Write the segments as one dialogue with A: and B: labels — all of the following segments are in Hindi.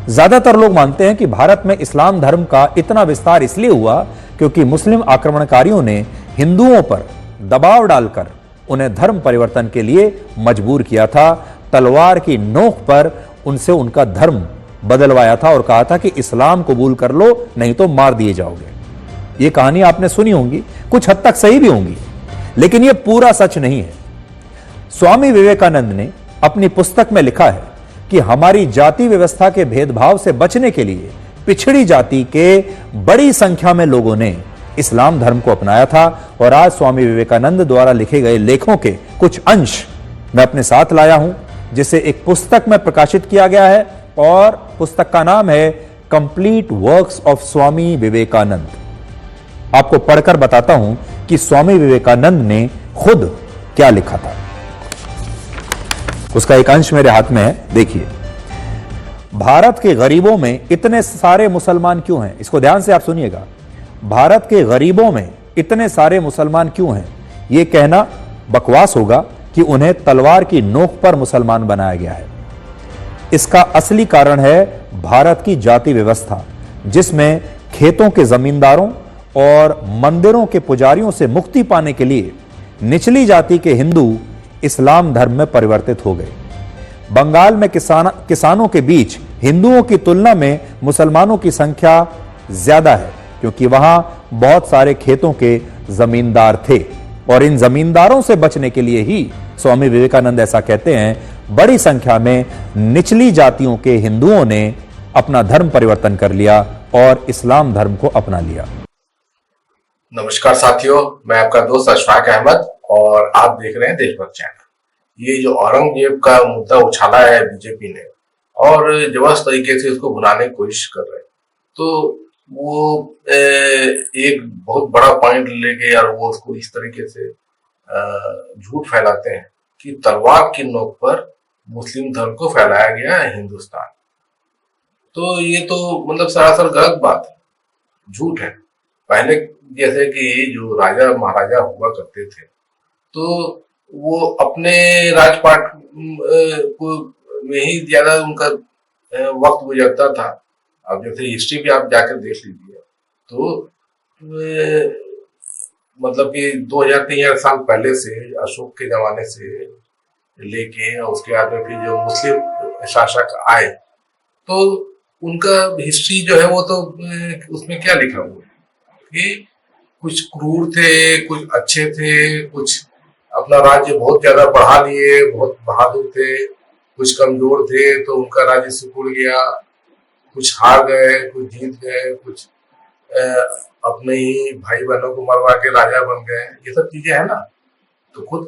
A: ज्यादातर लोग मानते हैं कि भारत में इस्लाम धर्म का इतना विस्तार इसलिए हुआ क्योंकि मुस्लिम आक्रमणकारियों ने हिंदुओं पर दबाव डालकर उन्हें धर्म परिवर्तन के लिए मजबूर किया था, तलवार की नोक पर उनसे उनका धर्म बदलवाया था और कहा था कि इस्लाम कबूल कर लो नहीं तो मार दिए जाओगे। यह कहानी आपने सुनी होंगी, कुछ हद तक सही भी होंगी, लेकिन यह पूरा सच नहीं है। स्वामी विवेकानंद ने अपनी पुस्तक में लिखा है कि हमारी जाति व्यवस्था के भेदभाव से बचने के लिए पिछड़ी जाति के बड़ी संख्या में लोगों ने इस्लाम धर्म को अपनाया था। और आज स्वामी विवेकानंद द्वारा लिखे गए लेखों के कुछ अंश मैं अपने साथ लाया हूं, जिसे एक पुस्तक में प्रकाशित किया गया है और पुस्तक का नाम है complete works of Swami Vivekananda. आपको पढ़कर बताता हूं कि स्वामी विवेकानंद ने खुद क्या लिखा था। उसका एक अंश मेरे हाथ में है, देखिए। भारत के गरीबों में इतने सारे मुसलमान क्यों हैं? इसको ध्यान से आप सुनिएगा। भारत के गरीबों में इतने सारे मुसलमान क्यों हैं? यह कहना बकवास होगा कि उन्हें तलवार की नोक पर मुसलमान बनाया गया है। इसका असली कारण है भारत की जाति व्यवस्था, जिसमें खेतों के जमींदारों और मंदिरों के पुजारियों से मुक्ति पाने के लिए निचली जाति के हिंदू इस्लाम धर्म में परिवर्तित हो गए। बंगाल में किसानों के बीच हिंदुओं की तुलना में मुसलमानों की संख्या ज्यादा है, क्योंकि वहां बहुत सारे खेतों के जमींदार थे। और इन जमींदारों से बचने के लिए ही स्वामी विवेकानंद ऐसा कहते हैं, बड़ी संख्या में निचली जातियों के हिंदुओं ने अपना धर्म परिवर्तन कर लिया और इस्लाम धर्म को अपना लिया।
B: नमस्कार साथियों, मैं आपका दोस्त अशफाक अहमद और आप देख रहे हैं देशभक्त चैनल। ये जो औरंगजेब का मुद्दा उछाला है बीजेपी ने और जबरदस्त तरीके से उसको भुनाने की कोशिश कर रहे हैं, तो वो एक बहुत बड़ा पॉइंट लेके और वो उसको इस तरीके से झूठ फैलाते हैं कि तलवार की नोक पर मुस्लिम धर्म को फैलाया गया है हिंदुस्तान। तो ये तो मतलब सरासर गलत बात है, झूठ है। पहले जैसे कि जो राजा महाराजा हुआ करते थे, तो वो अपने राजपाट को में ही ज्यादा उनका वक्त गुजरता था। अब जैसे हिस्ट्री भी आप जाकर देख लीजिए, तो मतलब कि 2000-3000 साल पहले से, अशोक के जमाने से लेके उसके बाद में फिर जो मुस्लिम शासक आए, तो उनका हिस्ट्री जो है वो तो उसमें क्या लिखा हुआ है कि कुछ क्रूर थे, कुछ अच्छे थे, कुछ अपना राज्य बहुत ज्यादा बढ़ा लिए, बहुत बहादुर थे, कुछ कमजोर थे तो उनका राज्य सिकुड़ गया, कुछ हार गए, कुछ जीत गए, कुछ अपने ही भाई बहनों को मरवा के राजा बन गए। ये सब चीजें है ना। तो खुद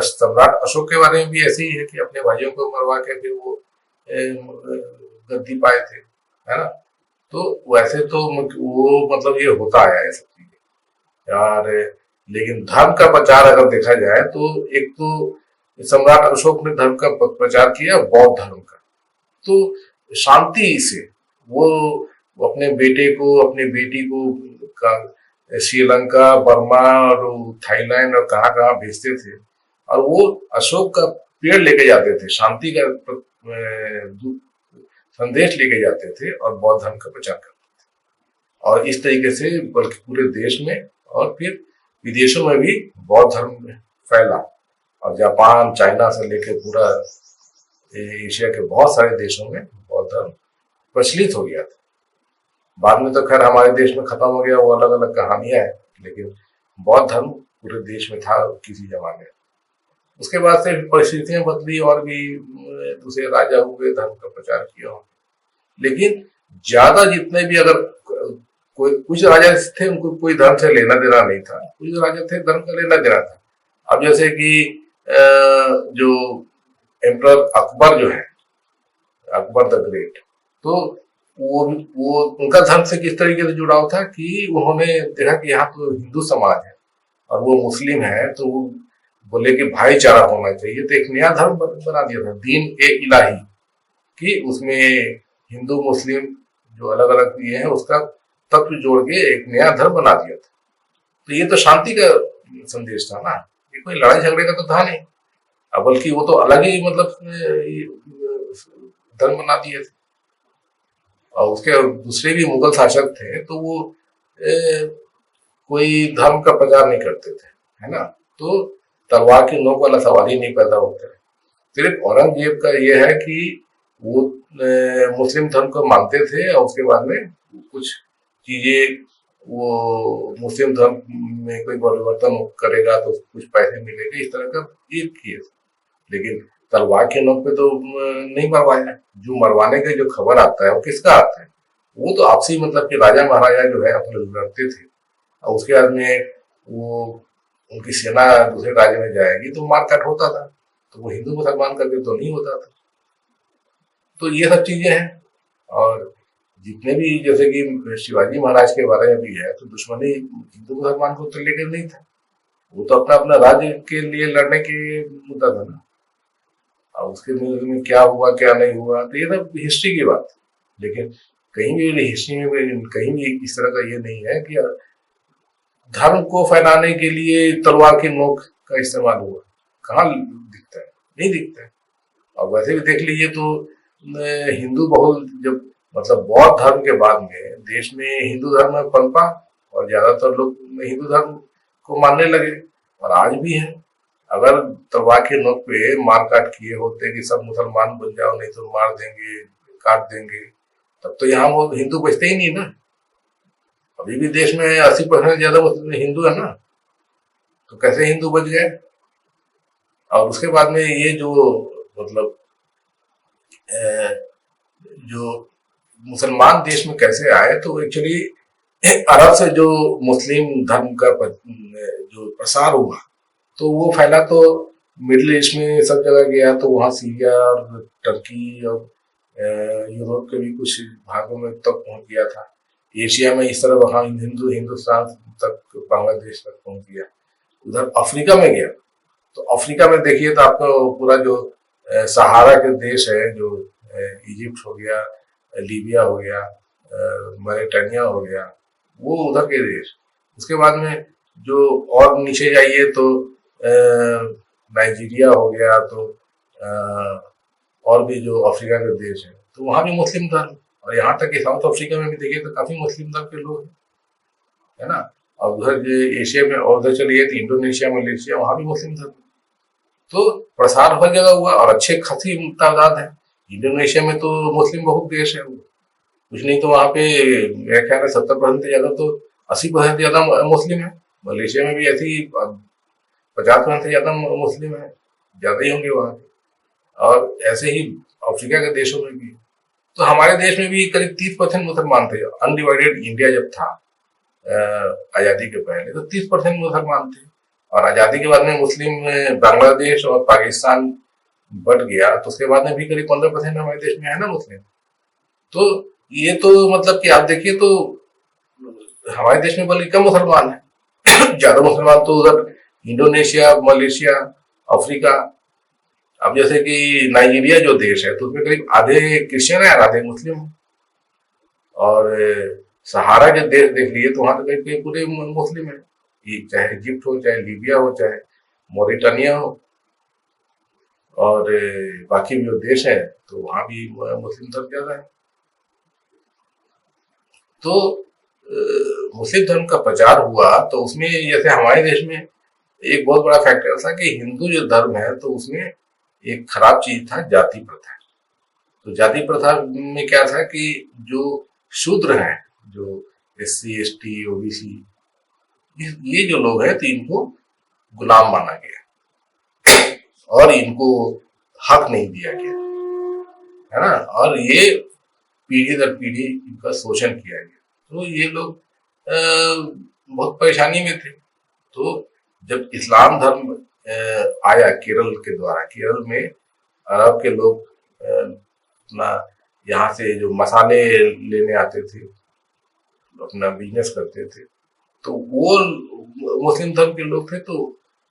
B: सम्राट अशोक के बारे में भी ऐसे ही है कि अपने भाइयों को मरवा के फिर वो गद्दी पाए थे, है ना। तो वैसे तो वो मतलब ये होता है ये सब चीजें यार। लेकिन धर्म का प्रचार अगर देखा जाए तो एक तो सम्राट अशोक ने धर्म का प्रचार किया, बौद्ध धर्म का। तो शांति से वो अपने बेटे को, अपने बेटी को श्रीलंका, बर्मा और थाईलैंड और कहाँ कहाँ भेजते थे, और वो अशोक का पेड़ लेके जाते थे, शांति का संदेश लेके जाते थे और बौद्ध धर्म का प्रचार करते थे। और इस तरीके से बल्कि पूरे देश में और फिर विदेशों में भी बौद्ध धर्म फैला, और जापान, चाइना से लेकर पूरा एशिया के बहुत सारे देशों में बौद्ध धर्म प्रचलित हो गया था। बाद में तो खैर हमारे देश में खत्म हो गया, वो अलग अलग कहानियां है, लेकिन बौद्ध धर्म पूरे देश में था किसी जमाने। उसके बाद से परिस्थितियां बदली और भी दूसरे राजा हुए, धर्म का प्रचार किया। लेकिन ज्यादा जितने भी, अगर कोई कुछ राजा थे उनको कोई धर्म से लेना देना नहीं था, कुछ राजा थे धर्म का लेना देना था। अब जैसे कि जो एम्परर अकबर जो है, अकबर द ग्रेट, तो वो उनका धर्म से किस तरीके से जुड़ाव था कि उन्होंने देखा कि यहाँ तो हिंदू समाज है और वो मुस्लिम है, तो वो बोले कि भाईचारा होना चाहिए, तो एक नया धर्म बना दिया था, दीन ए इलाही, कि उसमें हिंदू मुस्लिम जो अलग अलग ये है उसका तत्व जोड़ के एक नया धर्म बना दिया था। तो ये तो शांति का संदेश था ना, ये कोई लड़ाई झगड़े का तो था नहीं, बल्कि वो तो अलग ही मतलब धर्म बना दिए थे। और उसके दूसरे भी मुगल शासक थे, तो वो कोई धर्म का प्रचार नहीं करते थे, है ना। तो तलवार की नोक वाला सवाल ही नहीं पैदा होता है। सिर्फ औरंगजेब का ये है कि वो मुस्लिम धर्म को मानते थे और उसके बाद में कुछ चीजें, वो मुस्लिम धर्म में कोई परिवर्तन करेगा तो कुछ पैसे मिलेंगे, इस तरह का ये किए। लेकिन तलवार के नोक पे तो नहीं मरवाया। जो मरवाने का जो खबर आता है वो किसका आता है, वो तो आपसी मतलब कि राजा महाराजा जो है अपने लड़ते थे, और उसके बाद में वो उनकी सेना दूसरे राज्य में जाएगी तो मारकाट होता था, तो वो हिंदू मुसलमान करके तो नहीं होता था। तो ये सब चीजें हैं। और जितने भी जैसे कि शिवाजी महाराज के बारे में भी है, तो दुश्मनी हिंदू मुसलमान को तो लेकर नहीं था, वो तो अपना अपना राज्य के लिए लड़ने के मुद्दा था ना। और उसके में क्या हुआ क्या नहीं हुआ तो ये सब हिस्ट्री की बात है। लेकिन कहीं भी हिस्ट्री में कहीं भी इस तरह का ये नहीं है कि धर्म को फैलाने के लिए तलवार की नोक का इस्तेमाल हुआ। कहाँ दिखता है, नहीं दिखता है। और वैसे भी देख लीजिए तो हिंदू बहुल जब मतलब बौद्ध धर्म के बाद में देश में हिंदू धर्म में पनपा और ज्यादातर लोग हिंदू धर्म को मानने लगे, और आज भी है। अगर तलवार के नोक पे मारकाट किए होते कि सब मुसलमान बन जाओ नहीं तो मार देंगे काट देंगे, तब तो यहाँ वो हिंदू बचते ही नहीं ना। अभी भी देश में 80% ज्यादा हिंदू है ना, तो कैसे हिंदू बच गए। और उसके बाद में ये जो मतलब जो मुसलमान देश में कैसे आए, तो एक्चुअली अरब से जो मुस्लिम धर्म का जो प्रसार हुआ तो वो फैला तो मिडिल ईस्ट में सब जगह गया, तो वहाँ सीरिया और टर्की और यूरोप के भी कुछ भागों में तक पहुंच गया था। एशिया में इस तरह वहाँ हिंदुस्तान तक, बांग्लादेश तक पहुंच गया। उधर अफ्रीका में गया तो अफ्रीका में देखिए तो आपको पूरा जो सहारा के देश है, जो इजिप्ट हो गया, लीबिया हो गया, मॉरिटानिया हो गया, वो उधर के देश। उसके बाद में जो और नीचे जाइए तो नाइजीरिया हो गया, तो और भी जो अफ्रीका के देश है, तो वहां भी मुस्लिम धर्म। और यहाँ तक कि साउथ अफ्रीका में भी देखिए तो काफी मुस्लिम धर्म के लोग हैं, है ना। और उधर जो एशिया में और उधर चलिए तो इंडोनेशिया, मलेशिया, वहां भी मुस्लिम धर्म। तो प्रसार हर जगह हुआ और अच्छे खासी तादाद है। इंडोनेशिया में तो मुस्लिम बहुत देश है, कुछ नहीं तो वहां पे मेरे ख्याल में 70% ज्यादा तो 80% ज्यादा मुस्लिम है। मलेशिया में भी ऐसी 50% ज्यादा मुस्लिम है, ज्यादा ही होंगे वहां। और ऐसे ही अफ्रीका के देशों में भी। तो हमारे देश में भी करीब 30% मुसलमान थे। अनडिवाइडेड इंडिया जब था आजादी के पहले, तो 30% मुसलमान थे। और आजादी के बाद में मुस्लिम बांग्लादेश और पाकिस्तान बढ़ गया, तो उसके बाद में भी करीब 15% हमारे देश में है ना मुस्लिम। तो ये तो मतलब कि आप देखिए तो हमारे देश में बल्कि कम मुसलमान है। ज्यादा मुसलमान तो उधर इंडोनेशिया, मलेशिया, अफ्रीका। अब जैसे कि नाइजीरिया जो देश है, तो उसमें करीब आधे क्रिश्चियन है और आधे मुस्लिम है। और सहारा के देश देख लिए तो वहां तो करीब पूरे मुस्लिम है, चाहे इजिप्ट हो, चाहे लीबिया हो, चाहे मॉरिटानिया हो, और बाकी भी जो देश है तो वहां भी मुस्लिम धर्म ज्यादा है। तो मुस्लिम धर्म का प्रचार हुआ तो उसमें जैसे हमारे देश में एक बहुत बड़ा फैक्टर था कि हिंदू जो धर्म है तो उसमें एक खराब चीज था जाति प्रथा। तो जाति प्रथा में क्या था कि जो शूद्र हैं, जो SC ST OBC, ये जो लोग हैं तो इनको गुलाम माना गया और इनको हक नहीं दिया गया, है ना। और ये पीढ़ी दर पीढ़ी इनका शोषण किया गया। तो ये लोग बहुत परेशानी में थे। तो जब इस्लाम धर्म आया केरल के द्वारा, केरल में अरब के लोग अपना यहाँ से जो मसाले लेने आते थे, अपना बिजनेस करते थे, तो वो मुस्लिम धर्म के लोग थे। तो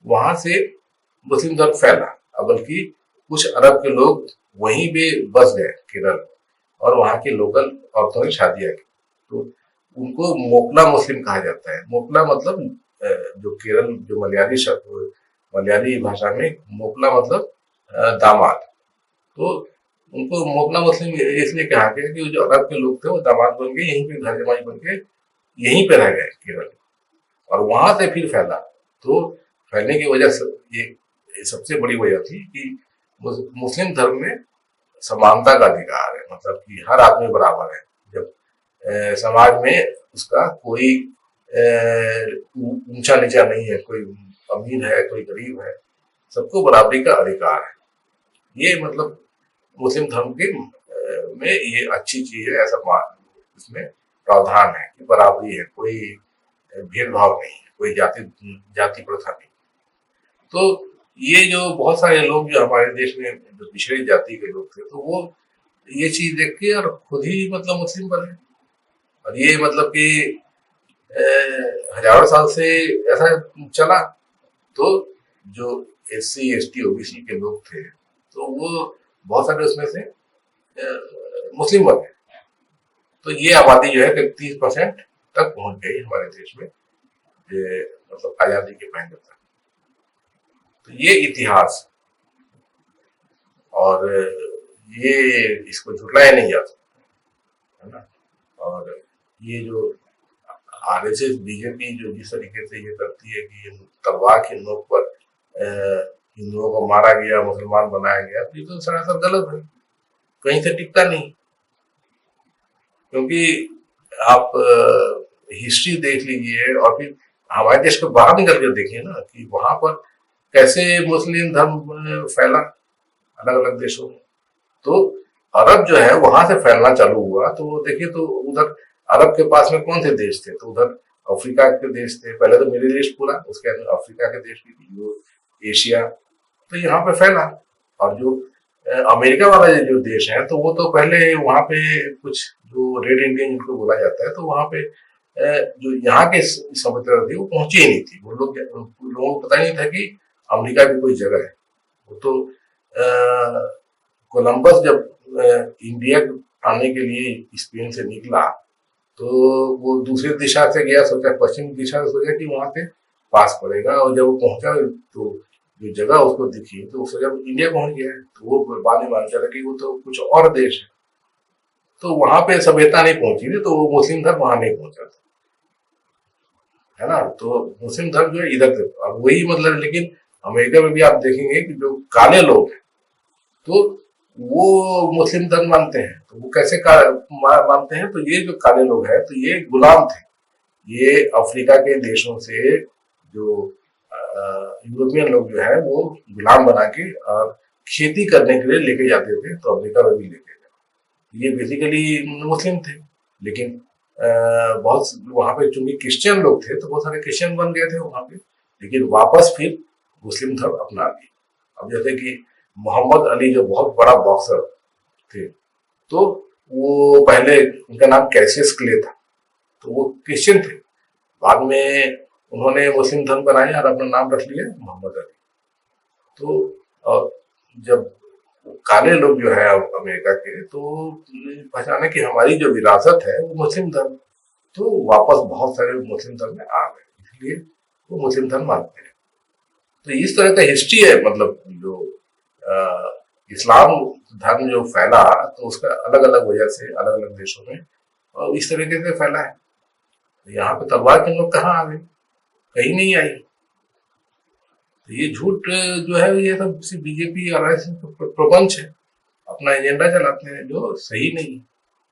B: वहां से मुस्लिम धर्म फैला, बल्कि कुछ अरब के लोग वहीं पे बस गए केरल, और वहां के लोकल औरतों ने शादियां की। तो उनको मोकला मुस्लिम कहा जाता है। मोकला मतलब जो केरल, जो मलयाली शब्द, मलयाली भाषा में मोकला मतलब दामाद। तो उनको मोहल्ला मुस्लिम इसलिए कहा गया कि जो अरब के लोग थे वो दामाद बन के यहीं पे घर जमाई बन के यहीं पे रह गए केरल, और वहां से फिर फैला। तो फैलने की वजह से ये सबसे बड़ी वजह थी कि मुस्लिम धर्म में समानता का अधिकार है, मतलब कि हर आदमी बराबर है। जब समाज में उसका कोई ऊंचा नीचा नहीं है, कोई अमीर है कोई गरीब है, सबको बराबरी का अधिकार है। ये मतलब मुस्लिम धर्म के में ये अच्छी चीज है, ऐसा इसमें प्रावधान है कि बराबरी है, कोई भेदभाव नहीं है, कोई जाति प्रथा नहीं। तो ये जो बहुत सारे लोग जो हमारे देश में जो पिछड़ी जाति के लोग थे, तो वो ये चीज देख के और खुद ही मतलब मुस्लिम बने, और ये मतलब कि हजारों साल से ऐसा चला। तो जो SC ST OBC के लोग थे, तो वो बहुत सारे उसमें से मुस्लिम बने। तो ये आबादी जो है करीब 30% तक पहुंच गई हमारे देश में, ये मतलब आजादी के पहले तक। तो ये इतिहास, और ये इसको झुटलाया नहीं जा सकता, है ना। और ये जो RSS BJP जो जिस तरीके से ये करती है कि तलवार की नोक पर हिंदुओं को मारा गया, मुसलमान बनाया गया, तो ये तो सरासर गलत है, कहीं से टिकता नहीं। क्योंकि आप हिस्ट्री देख लीजिए और फिर हमारे देश को बाहर निकल कर देखिए ना कि वहां पर कैसे मुस्लिम धर्म फैला अलग अलग देशों में। तो अरब जो है वहां से फैलना चालू हुआ, तो देखिए तो उधर अरब के पास में कौन से देश थे, तो उधर अफ्रीका के देश थे, पहले तो मिडिल ईस्ट पूरा, उसके अंदर अफ्रीका के देश भी, एशिया, तो यहाँ पे फैला। और जो अमेरिका वाला जो देश है, तो वो तो पहले वहां पे कुछ जो रेड इंडियन जिनको बोला जाता है, तो वहां पे जो यहाँ के सभ्यता थी वो पहुंची ही नहीं थी। वो लोगों को पता ही नहीं था कि अमेरिका भी कोई जगह है। वो तो कोलंबस जब इंडिया आने के लिए स्पेन से निकला, तो वो दूसरी दिशा से गया, सोचा पश्चिम दिशा से, सोचा कि वहां से पास पड़ेगा, और जब वो पहुंचा तो जो जगह उसको दिखी तो उसको जब इंडिया पहुंच गया, तो वो बाद में मालूम चला कि वो तो कुछ और देश है। तो वहां पे सभ्यता नहीं पहुंची थी, तो वो मुस्लिम धर्म वहां नहीं पहुंचा था, है ना। तो मुस्लिम धर्म जो है इधर से, अब वही मतलब, लेकिन अमेरिका में भी आप देखेंगे कि जो काले लोग हैं, तो वो मुस्लिम धर्म मानते हैं। तो वो कैसे मानते हैं, तो ये जो काले लोग हैं, तो ये गुलाम थे, ये अफ्रीका के देशों से जो यूरोपियन लोग जो है वो गुलाम बना के और खेती करने के लिए लेके जाते थे, तो अमेरिका में भी लेके गए। ये बेसिकली मुस्लिम थे, लेकिन बहुत वहां पे चूंकि क्रिश्चियन लोग थे, तो बहुत सारे क्रिश्चियन बन गए थे वहां पे, लेकिन वापस फिर मुस्लिम धर्म अपना लिए। अब जैसे कि मोहम्मद अली जो बहुत बड़ा बॉक्सर थे, तो वो पहले उनका नाम कैसियस क्ले था, तो वो क्रिश्चियन थे, बाद में उन्होंने मुस्लिम धर्म बनाया और अपना नाम रख लिया मोहम्मद अली। तो जब काले लोग जो है अमेरिका के, तो पहचाने कि हमारी जो विरासत है वो मुस्लिम धर्म, तो वापस बहुत सारे मुस्लिम धर्म में आ गए, इसलिए वो मुस्लिम धर्म मानते हैं। तो इस तरह का हिस्ट्री है, मतलब जो इस्लाम धर्म जो फैला, तो उसका अलग अलग वजह से अलग अलग देशों में और इस तरीके से फैला है। यहाँ पे तलवार के लोग कहाँ आ गए, कहीं नहीं आई। तो ये झूठ जो है ये सब सिर्फ BJP और प्रपंच है, अपना एजेंडा चलाते हैं जो सही नहीं है।